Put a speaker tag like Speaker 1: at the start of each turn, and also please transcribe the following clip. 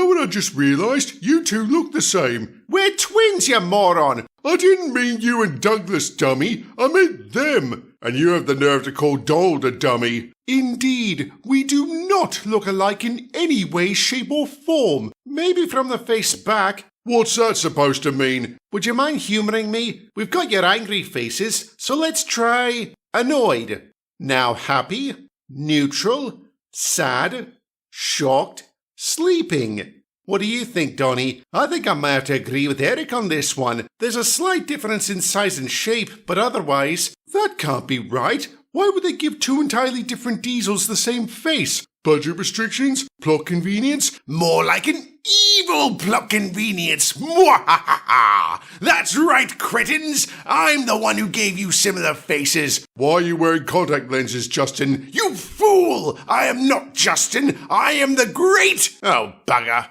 Speaker 1: know what I just realised? You two look the same.
Speaker 2: We're twins, you moron!
Speaker 1: I didn't mean you and Douglas, dummy. I meant them. And you have the nerve to call Donald a dummy.
Speaker 2: Indeed, we do not look alike in any way, shape or form. Maybe from the face back.
Speaker 1: What's that supposed to mean?
Speaker 2: Would you mind humouring me? We've got your angry faces, so let's try annoyed. Now happy, neutral, sad, shocked, sleeping. What do you think, Donnie? I think I might have to agree with Eric on this one. There's a slight difference in size and shape, but otherwise, that can't be right. Why would they give two entirely different diesels the same face?
Speaker 1: Budget restrictions? Plot convenience?
Speaker 3: More like an evil plot convenience. Mwahaha! That's right, cretins. I'm the one who gave you similar faces.
Speaker 1: Why are you wearing contact lenses, Justin?
Speaker 3: You fool! I am not Justin. I am the great... Oh, bugger.